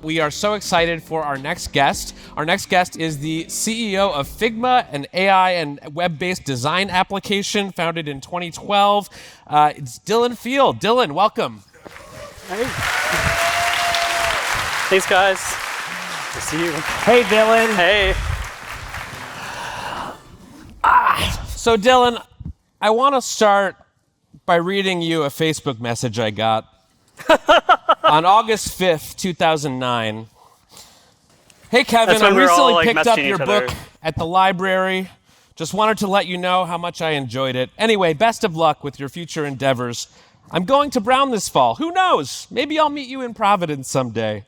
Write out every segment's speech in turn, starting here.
We are so excited for our next guest. Our next guest is the CEO of Figma, an AI and web-based design application founded in 2012. It's Dylan Field. Dylan, welcome. Hey. Thanks, guys. Good to see you. Hey, Dylan. Hey. So, Dylan, I want to start by reading you a Facebook message I got on August 5th, 2009. Hey, Kevin, I recently picked up your book at the library. Just wanted to let you know how much I enjoyed it. Anyway, best of luck with your future endeavors. I'm going to Brown this fall. Who knows? Maybe I'll meet you in Providence someday.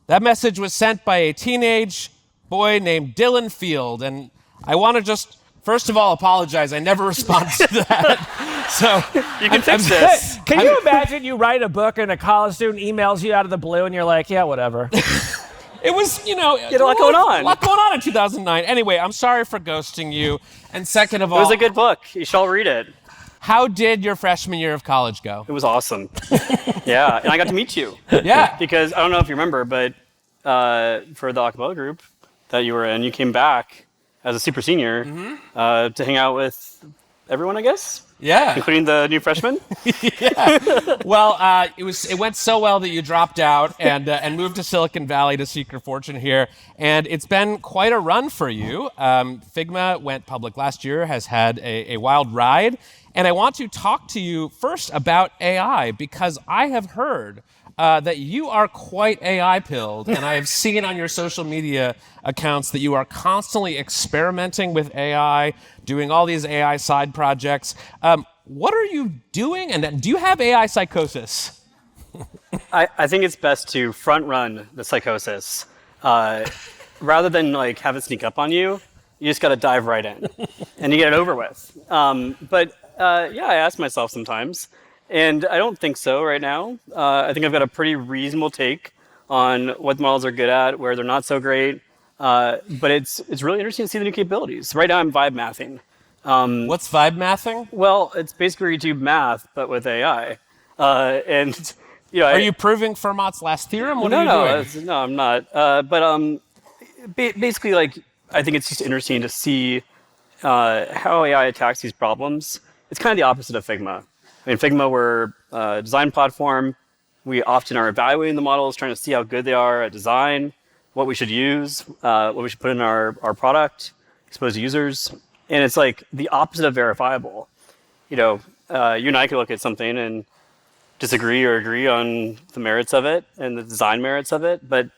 That message was sent by a teenage boy named Dylan Field, and I want to just, first of all, apologize. I never responded to that. So you can fix this. Can you imagine you write a book and a college student emails you out of the blue and you're like, yeah, whatever. It was, you had a lot going on. A lot going on in 2009. Anyway, I'm sorry for ghosting you. And second of all, it was a good book. You should all read it. How did your freshman year of college go? It was awesome. Yeah, and I got to meet you. Yeah. Because I don't know if you remember, but for the acapella group that you were in, you came back as a super senior to hang out with everyone, I guess. Yeah. Including the new freshmen? Yeah. Well, it went so well that you dropped out and moved to Silicon Valley to seek your fortune here. And it's been quite a run for you. Figma went public last year, has had a wild ride. And I want to talk to you first about AI because I have heard that you are quite AI-pilled, and I have seen on your social media accounts that you are constantly experimenting with AI, doing all these AI side projects. What are you doing, and do you have AI psychosis? I think it's best to front-run the psychosis. Rather than have it sneak up on you, you just got to dive right in, and you get it over with. But I ask myself sometimes, and I don't think so right now. I think I've got a pretty reasonable take on what the models are good at, where they're not so great. But it's really interesting to see the new capabilities. Right now I'm vibe mathing. What's vibe mathing? Well, it's basically you do math, but with AI. Are you proving Fermat's last theorem? What are you doing? No, I'm not. Basically, I think it's just interesting to see how AI attacks these problems. It's kind of the opposite of Figma. I mean, Figma, we're a design platform. We often are evaluating the models, trying to see how good they are at design, what we should use, what we should put in our product, expose to users. And it's the opposite of verifiable. You and I could look at something and disagree or agree on the merits of it and the design merits of it. But,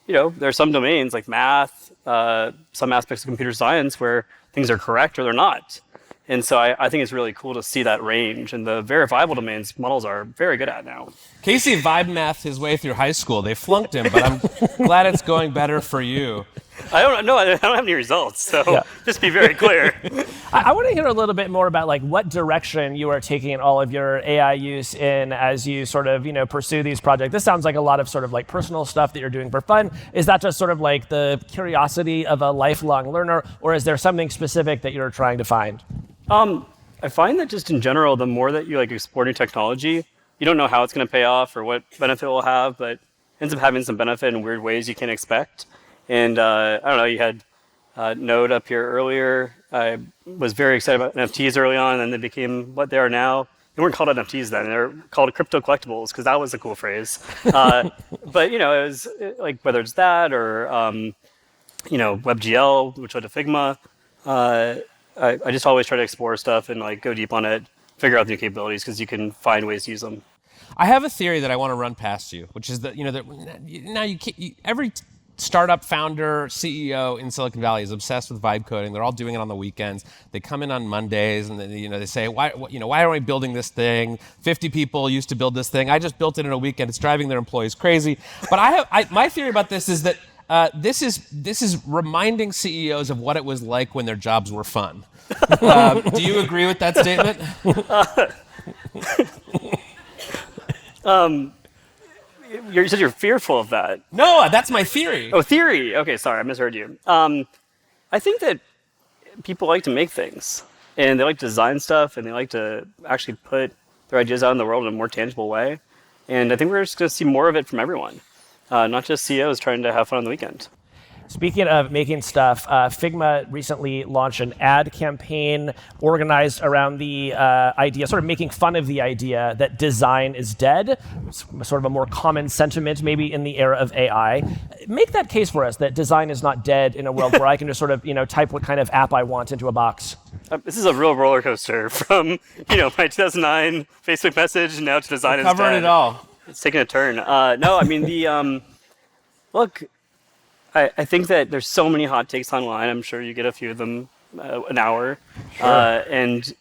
there are some domains like math, some aspects of computer science where things are correct or they're not. And so I think it's really cool to see that range. And the verifiable domains models are very good at now. Casey vibe mathed his way through high school. They flunked him, but I'm glad it's going better for you. I don't have any results, so just be very clear. I want to hear a little bit more about what direction you are taking all of your AI use in as you sort of, pursue these projects. This sounds like a lot of sort of personal stuff that you're doing for fun. Is that just sort of the curiosity of a lifelong learner, or is there something specific that you're trying to find? I find that just in general, the more that you explore new technology, you don't know how it's going to pay off or what benefit it will have, but it ends up having some benefit in weird ways you can't expect. And I don't know, you had Node up here earlier. I was very excited about NFTs early on, and they became what they are now. They weren't called NFTs then; they were called crypto collectibles because that was a cool phrase. But it was whether it's that or WebGL, which led to Figma. I just always try to explore stuff and go deep on it, figure out the new capabilities because you can find ways to use them. I have a theory that I want to run past you, which is that every startup founder, CEO in Silicon Valley is obsessed with vibe coding. They're all doing it on the weekends. They come in on Mondays and they say, why are we building this thing? 50 people used to build this thing. I just built it in a weekend. It's driving their employees crazy. But my theory about this is that this is reminding CEOs of what it was like when their jobs were fun. Do you agree with that statement? You said you're fearful of that. No, that's my theory. Oh, theory. Okay, sorry, I misheard you. I think that people like to make things, and they like to design stuff, and they like to actually put their ideas out in the world in a more tangible way. And I think we're just going to see more of it from everyone. not just CEOs trying to have fun on the weekend. Speaking of making stuff, Figma recently launched an ad campaign organized around the idea, sort of making fun of the idea that design is dead, sort of a more common sentiment maybe in the era of AI. Make that case for us, that design is not dead in a world where I can just sort of type what kind of app I want into a box. This is a real roller coaster from my 2009 Facebook message now to design is dead. Covering it all. It's taking a turn. No, I mean the look. I think that there's so many hot takes online. I'm sure you get a few of them an hour. Sure. And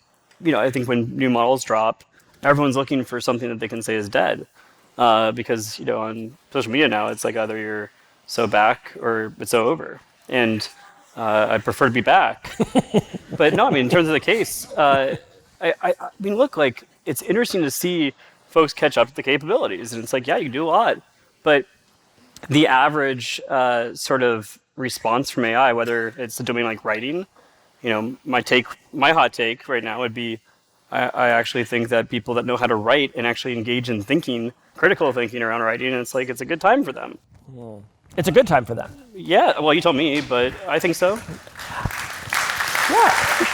I think when new models drop, everyone's looking for something that they can say is dead. Because on social media now, it's like either you're so back or it's so over. And I prefer to be back. But no, I mean, in terms of the case, I mean, look, like it's interesting to see folks catch up to the capabilities. And it's like, yeah, you can do a lot. But the average sort of response from AI, whether it's a domain like writing, my hot take right now would be, I actually think that people that know how to write and actually engage in thinking, critical thinking around writing, it's a good time for them. It's a good time for them. Yeah, well, you told me, but I think so. Yeah.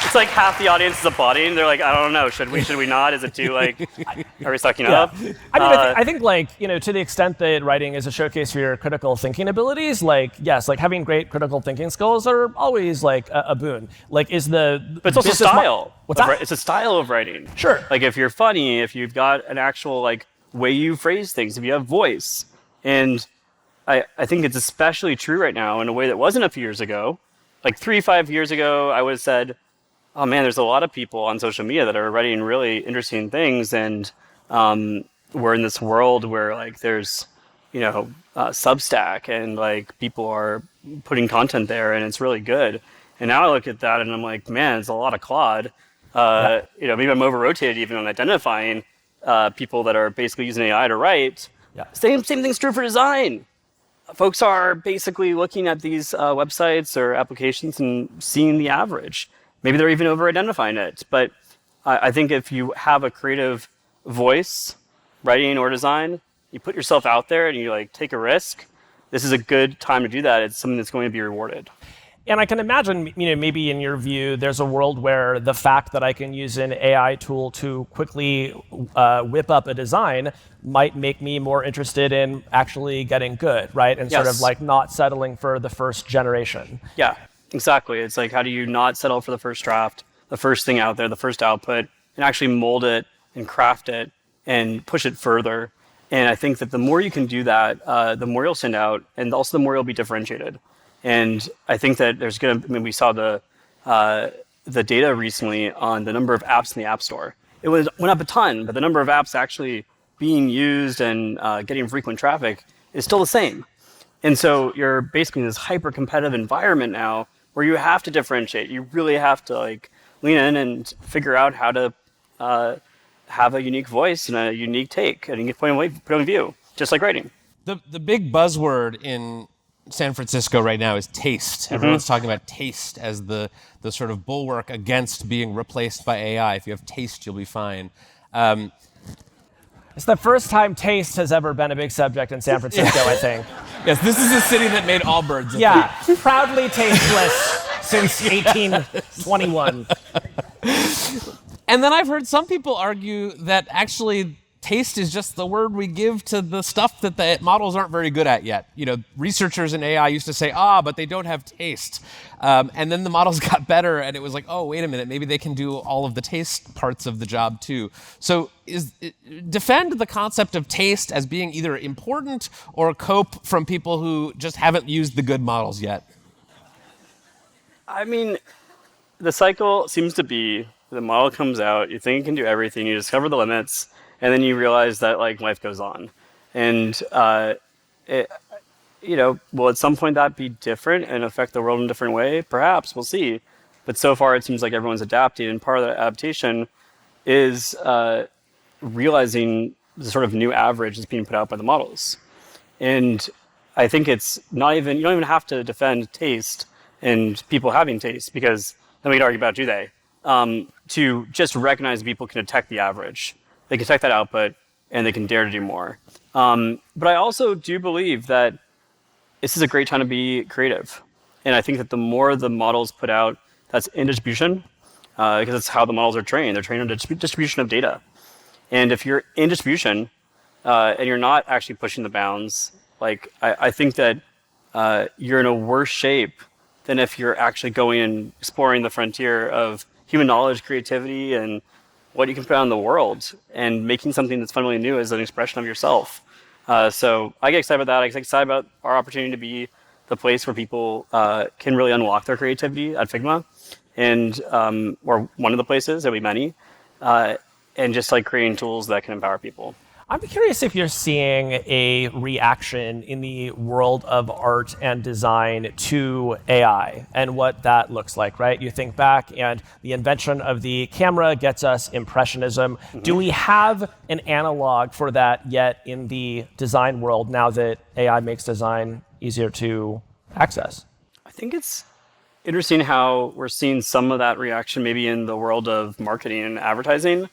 It's like half the audience is applauding. They're like, I don't know, should we not? Is it too are we sucking up? I mean, I think to the extent that writing is a showcase for your critical thinking abilities, yes, having great critical thinking skills are always a boon. But it's also style. What's that? It's a style of writing. Sure. If you're funny, if you've got an actual way you phrase things, if you have voice. And I think it's especially true right now in a way that wasn't a few years ago. 3-5 years ago, I would have said, oh man, there's a lot of people on social media that are writing really interesting things, and we're in this world where there's Substack and people are putting content there and it's really good. And now I look at that and I'm like, man, it's a lot of Claude. Maybe I'm over rotated even on identifying people that are basically using AI to write. Yeah. Same thing's true for design. Folks are basically looking at these websites or applications and seeing the average. Maybe they're even over-identifying it. But I think if you have a creative voice, writing or design, you put yourself out there and you take a risk, this is a good time to do that. It's something that's going to be rewarded. And I can imagine, maybe in your view, there's a world where the fact that I can use an AI tool to quickly whip up a design might make me more interested in actually getting good, right? And Yes. sort of not settling for the first generation. Yeah, exactly. It's how do you not settle for the first draft, the first thing out there, the first output, and actually mold it and craft it and push it further. And I think that the more you can do that, the more you'll stand out, and also the more you'll be differentiated. And I think that we saw the data recently on the number of apps in the App Store. It went up a ton, but the number of apps actually being used and getting frequent traffic is still the same. And so you're basically in this hyper-competitive environment now where you have to differentiate. You really have to lean in and figure out how to have a unique voice and a unique take, a unique point of view, just like writing. The big buzzword in San Francisco right now is taste. Everyone's talking about taste as the sort of bulwark against being replaced by AI. If you have taste, you'll be fine. It's the first time taste has ever been a big subject in San Francisco, I think. Yes, this is a city that made Allbirds. Yeah, proudly tasteless since 1821. And then I've heard some people argue that actually taste is just the word we give to the stuff that the models aren't very good at yet. Researchers in AI used to say, but they don't have taste. And then the models got better and it was oh, wait a minute, maybe they can do all of the taste parts of the job too. So defend the concept of taste as being either important or cope from people who just haven't used the good models yet. I mean, the cycle seems to be the model comes out, you think it can do everything, you discover the limits, and then you realize that life goes on. And will at some point that be different and affect the world in a different way? Perhaps, we'll see. But so far it seems like everyone's adapting, and part of that adaptation is realizing the sort of new average that's being put out by the models. And I think it's not even, you don't even have to defend taste and people having taste, because then we'd argue about, do they? To just recognize people can detect the average. They can detect that output and they can dare to do more. But I also do believe that this is a great time to be creative. And I think that the more the models put out that's in distribution, because that's how the models are trained. They're trained on distribution of data. And if you're in distribution and you're not actually pushing the bounds, like I think that you're in a worse shape than if you're actually going and exploring the frontier of human knowledge, creativity, and what you can put out in the world, and making something that's fundamentally new as an expression of yourself. So I get excited about that. I get excited about our opportunity to be the place where people can really unlock their creativity at Figma, and or one of the places, there'll be many, and just like creating tools that can empower people. I'm curious if you're seeing a reaction in the world of art and design to AI and what that looks like, right? You think back, and the invention of the camera gets us impressionism. Mm-hmm. Do we have an analog for that yet in the design world now that AI makes design easier to access? I think it's interesting how we're seeing some of that reaction maybe in the world of marketing and advertising.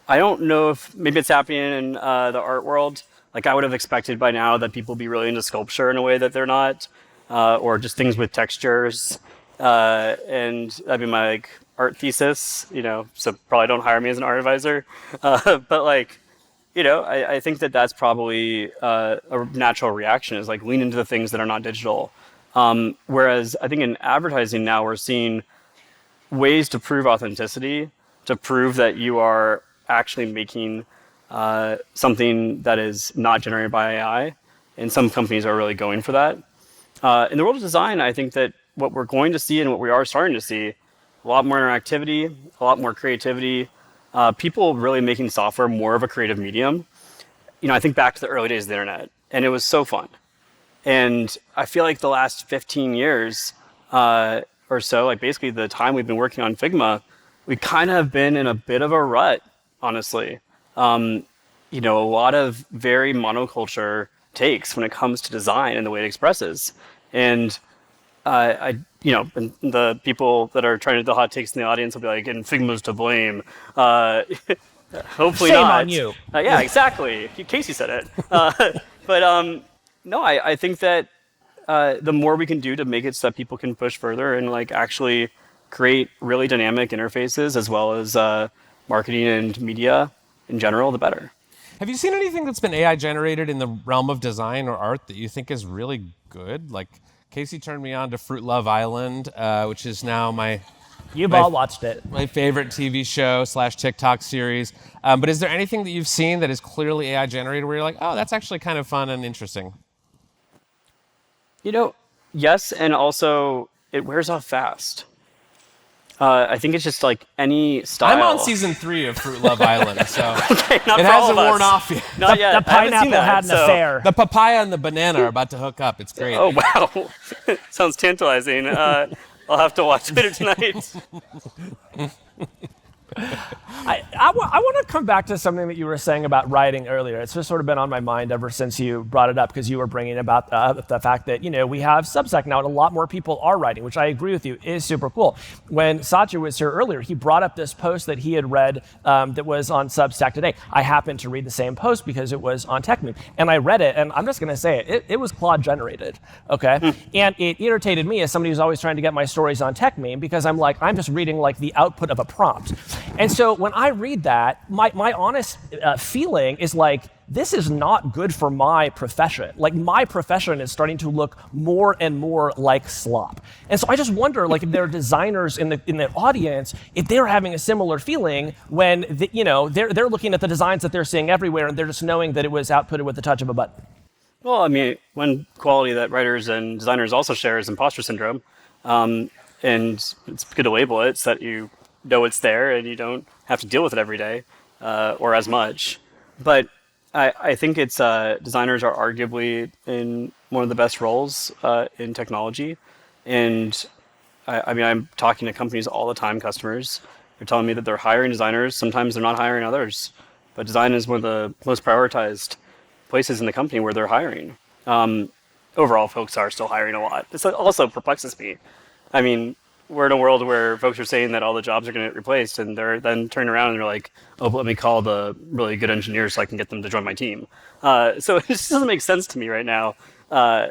I don't know if maybe it's happening in the art world. Like I would have expected by now that people be really into sculpture in a way that they're not, or just things with textures. And that'd be my like art thesis, so probably don't hire me as an art advisor. But like, I think that that's probably a natural reaction, is like lean into the things that are not digital. Whereas I think in advertising now we're seeing ways to prove authenticity, to prove that you are actually making something that is not generated by AI. And some companies are really going for that. In the world of design, I think that what we're going to see and what we are starting to see, a lot more interactivity, a lot more creativity, people really making software more of a creative medium. I think back to the early days of the internet, and it was so fun. And I feel like the last 15 years or so, like basically the time we've been working on Figma, we kind of have been in a bit of a rut, honestly. A lot of very monoculture takes when it comes to design and the way it expresses. And and the people that are trying to do the hot takes in the audience will be like, and Figma's to blame. Hopefully Shame not. on you. Yeah, exactly. Casey said it. No, I think that the more we can do to make it so that people can push further and like actually create really dynamic interfaces, as well as marketing and media in general, the better. Have you seen anything that's been AI generated in the realm of design or art that you think is really good? Like Casey turned me on to Fruit Love Island, which is now You've all watched it. my favorite TV show / TikTok series. But is there anything that you've seen that is clearly AI generated where you're like, oh, that's actually kind of fun and interesting? Yes, and also it wears off fast. I think it's just like any style. I'm on season 3 of Fruit Love Island, so okay, not it for all hasn't of us. worn off yet. Not yet. The pineapple had an affair. The papaya and the banana are about to hook up. It's great. Oh, wow. Sounds tantalizing. I'll have to watch later tonight. I want to come back to something that you were saying about writing earlier. It's just sort of been on my mind ever since you brought it up, because you were bringing about the fact that, we have Substack now and a lot more people are writing, which I agree with you is super cool. When Satya was here earlier, he brought up this post that he had read that was on Substack today. I happened to read the same post because it was on TechMeme, and I read it, and I'm just going to say it was Claude generated, okay? And it irritated me as somebody who's always trying to get my stories on TechMeme, because I'm just reading like the output of a prompt. And so when I read that, my honest feeling is like, this is not good for my profession. Like, my profession is starting to look more and more like slop. And so I just wonder, like, if there are designers in the audience, if they're having a similar feeling when they're looking at the designs that they're seeing everywhere, and they're just knowing that it was outputted with the touch of a button. Well, I mean, one quality that writers and designers also share is imposter syndrome. And it's good to label it so that you know it's there and you don't have to deal with it every day or as much. But I think it's designers are arguably in one of the best roles in technology. And I'm talking to companies all the time, customers. They're telling me that they're hiring designers. Sometimes they're not hiring others. But design is one of the most prioritized places in the company where they're hiring. Overall, folks are still hiring a lot. This also perplexes me. I mean, we're in a world where folks are saying that all the jobs are going to get replaced, and they're then turning around and they're like, oh, but let me call the really good engineers so I can get them to join my team. So it just doesn't make sense to me right now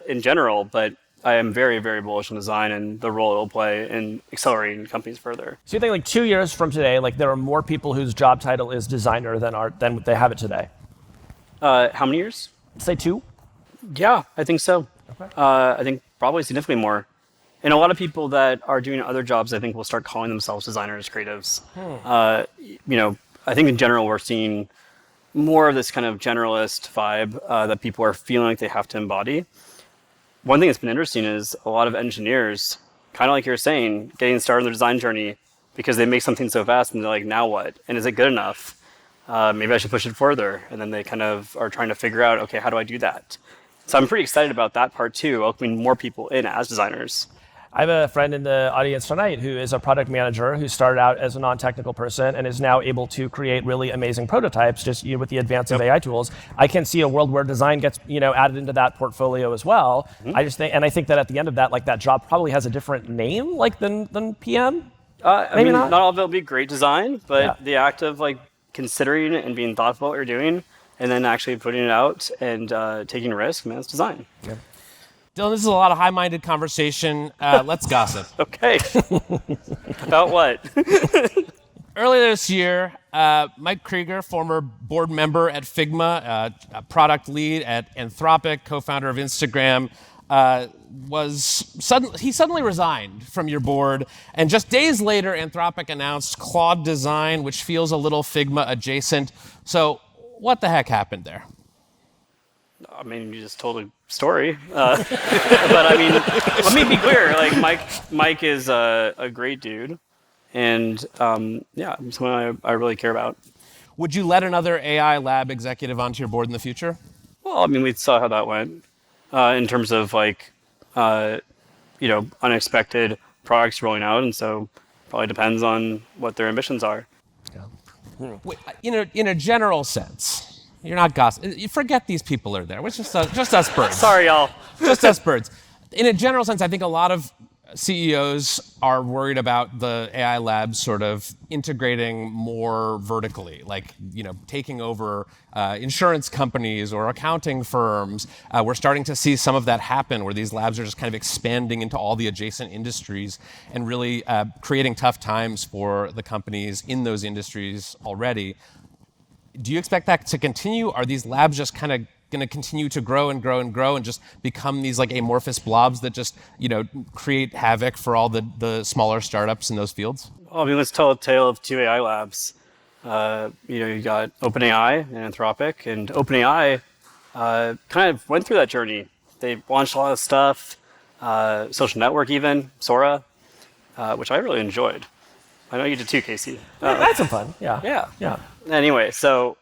in general, but I am very, very bullish on design and the role it'll play in accelerating companies further. So you think like 2 years from today, like there are more people whose job title is designer than they have it today? How many years? Say 2? Yeah, I think so. Okay. I think probably significantly more. And a lot of people that are doing other jobs, I think, will start calling themselves designers, creatives. I think in general, we're seeing more of this kind of generalist vibe that people are feeling like they have to embody. One thing that's been interesting is a lot of engineers, kind of like you're saying, getting started on their design journey because they make something so fast and they're like, now what? And is it good enough? Maybe I should push it further. And then they kind of are trying to figure out, okay, how do I do that? So I'm pretty excited about that part too, welcoming more people in as designers. I have a friend in the audience tonight who is a product manager who started out as a non-technical person and is now able to create really amazing prototypes just with the advance of AI tools. I can see a world where design gets added into that portfolio as well. Mm-hmm. I think that at the end of that, like that job probably has a different name than PM. I mean, not all of it will be great design, but Yeah. the act of like considering it and being thoughtful about what you're doing, and then actually putting it out and taking a risk, man, it's design. Yeah. Dylan, this is a lot of high-minded conversation. Let's gossip. Okay. About what? Earlier this year, Mike Krieger, former board member at Figma, a product lead at Anthropic, co-founder of Instagram, he suddenly resigned from your board. And just days later, Anthropic announced Claude Design, which feels a little Figma adjacent. So what the heck happened there? I mean, you just told a story. But I mean, let me be clear. Like, Mike is a great dude. And someone I really care about. Would you let another AI lab executive onto your board in the future? Well, I mean, we saw how that went in terms of like, unexpected products rolling out. And so probably depends on what their ambitions are. Wait, in a general sense, you're not gossiping. You forget these people are there. It's just us birds. Sorry, y'all. Just us birds. In a general sense, I think a lot of CEOs are worried about the AI labs sort of integrating more vertically, like taking over insurance companies or accounting firms. We're starting to see some of that happen, where these labs are just kind of expanding into all the adjacent industries and really creating tough times for the companies in those industries already. Do you expect that to continue? Are these labs just kind of going to continue to grow and grow and grow and just become these like amorphous blobs that just create havoc for all the smaller startups in those fields? Well, I mean, let's tell a tale of two AI labs. You got OpenAI and Anthropic, and OpenAI kind of went through that journey. They launched a lot of stuff, social network even, Sora, which I really enjoyed. I know you did too, Casey. I had some fun. Yeah. Anyway, so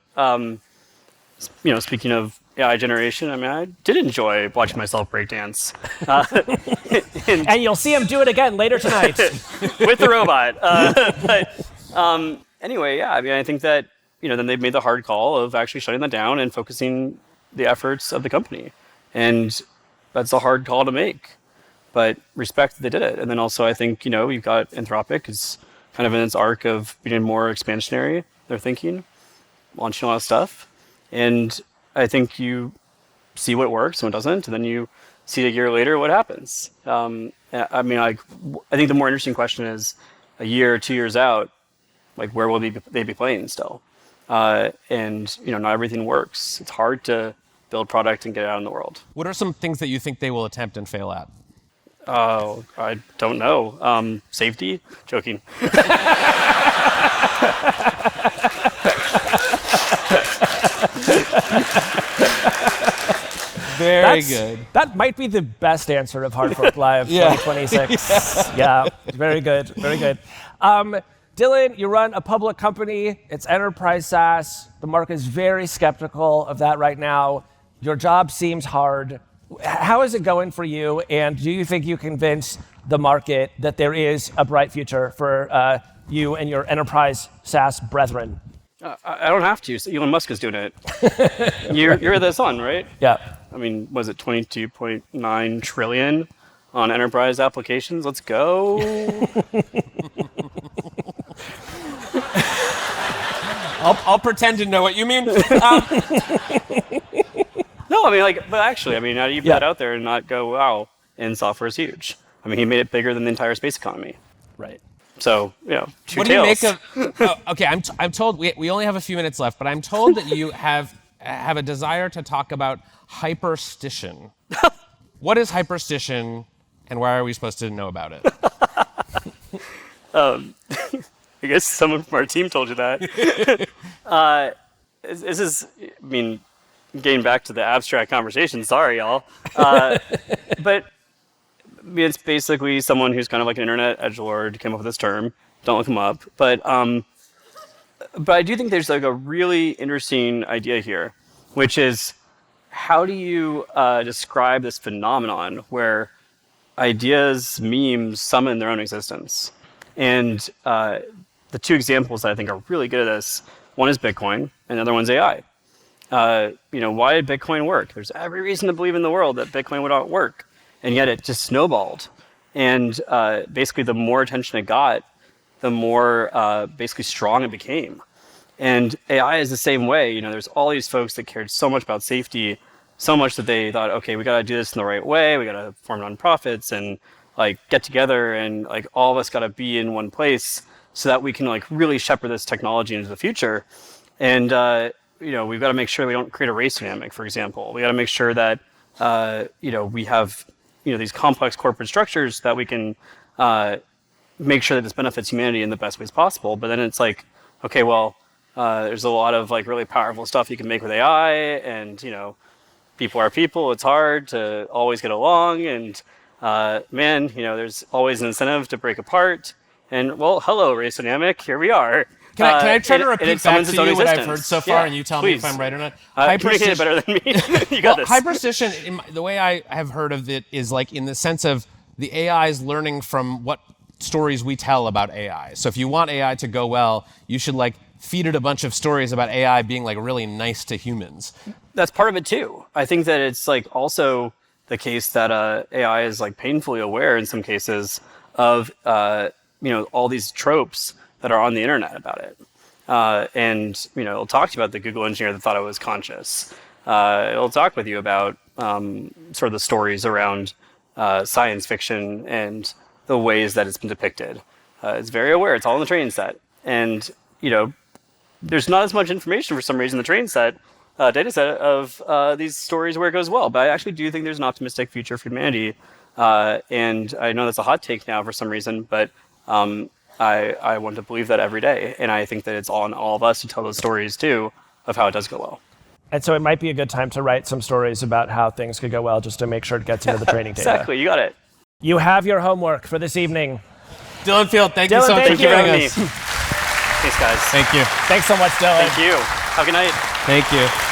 speaking of AI generation, I mean, I did enjoy watching myself breakdance. And you'll see him do it again later tonight. With the robot. Anyway, yeah, I mean, I think that, then they've made the hard call of actually shutting that down and focusing the efforts of the company. And that's a hard call to make. But respect that they did it. And then also, I think, you've got Anthropic is kind of in its arc of being more expansionary, their thinking, launching a lot of stuff. And I think you see what works and what doesn't, and then you see a year later what happens. I mean, I think the more interesting question is a year or 2 years out, like where will they be playing still? And not everything works. It's hard to build product and get it out in the world. What are some things that you think they will attempt and fail at? Oh, I don't know. Safety? Joking. Very good. That might be the best answer of Hard Fork Live 2026. Yeah, very good, very good. Dylan, you run a public company. It's enterprise SaaS. The market is very skeptical of that right now. Your job seems hard. How is it going for you? And do you think you convince the market that there is a bright future for you and your enterprise SaaS brethren? I don't have to. So Elon Musk is doing it. You're the son, right? Yeah. I mean, was it 22.9 trillion on enterprise applications. Let's go. I'll pretend to know what you mean. No, I mean, like, but actually, I mean, how do you put that out there and not go, wow, and software is huge? I mean, he made it bigger than the entire space economy. Right. So, you know, two What do you tails. make of? Okay, I'm told we only have a few minutes left, but I'm told that you have a desire to talk about hyperstition. What is hyperstition, and why are we supposed to know about it? I guess someone from our team told you that. This is, I mean, getting back to the abstract conversation. Sorry, y'all. But it's basically someone who's kind of like an internet edgelord came up with this term. Don't look him up. But I do think there's like a really interesting idea here, which is how do you describe this phenomenon where ideas, memes summon their own existence? And the two examples that I think are really good at this, one is Bitcoin, and the other one's AI. Why did Bitcoin work? There's every reason to believe in the world that Bitcoin would not work, and yet it just snowballed. And basically, the more attention it got, the more basically strong it became. And AI is the same way. You know, there's all these folks that cared so much about safety, so much that they thought, okay, we got to do this in the right way. We got to form nonprofits and like get together, and like all of us got to be in one place so that we can like really shepherd this technology into the future. And we've got to make sure we don't create a race dynamic, for example. We got to make sure that we have these complex corporate structures that we can make sure that this benefits humanity in the best ways possible. But then it's like, okay, well, there's a lot of like really powerful stuff you can make with AI, and people are people. It's hard to always get along, and there's always an incentive to break apart. And well, hello, race dynamic. Here we are. Can I try to repeat back to you what I've heard so far, Yeah, and you tell please. me if I'm right or not? Communicate it better than me. You got this. Hyperstition, the way I have heard of it, is like in the sense of the AI is learning from what stories we tell about AI. So if you want AI to go well, you should like feed it a bunch of stories about AI being like really nice to humans. That's part of it too. I think that it's like also the case that AI is like painfully aware in some cases of all these tropes that are on the internet about it. It'll talk to you about the Google engineer that thought it was conscious. It'll talk with you about sort of the stories around science fiction and the ways that it's been depicted. It's very aware. It's all in the training set. And, there's not as much information for some reason in the training set, data set of these stories where it goes well. But I actually do think there's an optimistic future for humanity. And I know that's a hot take now for some reason, but I want to believe that every day. And I think that it's on all of us to tell those stories too of how it does go well. And so it might be a good time to write some stories about how things could go well, just to make sure it gets into the training data. Exactly, you got it. You have your homework for this evening. Dylan Field, thank you so much thank for you. joining us. Thanks, guys. Thank you. Thanks so much, Dylan. Thank you. Have a good night. Thank you.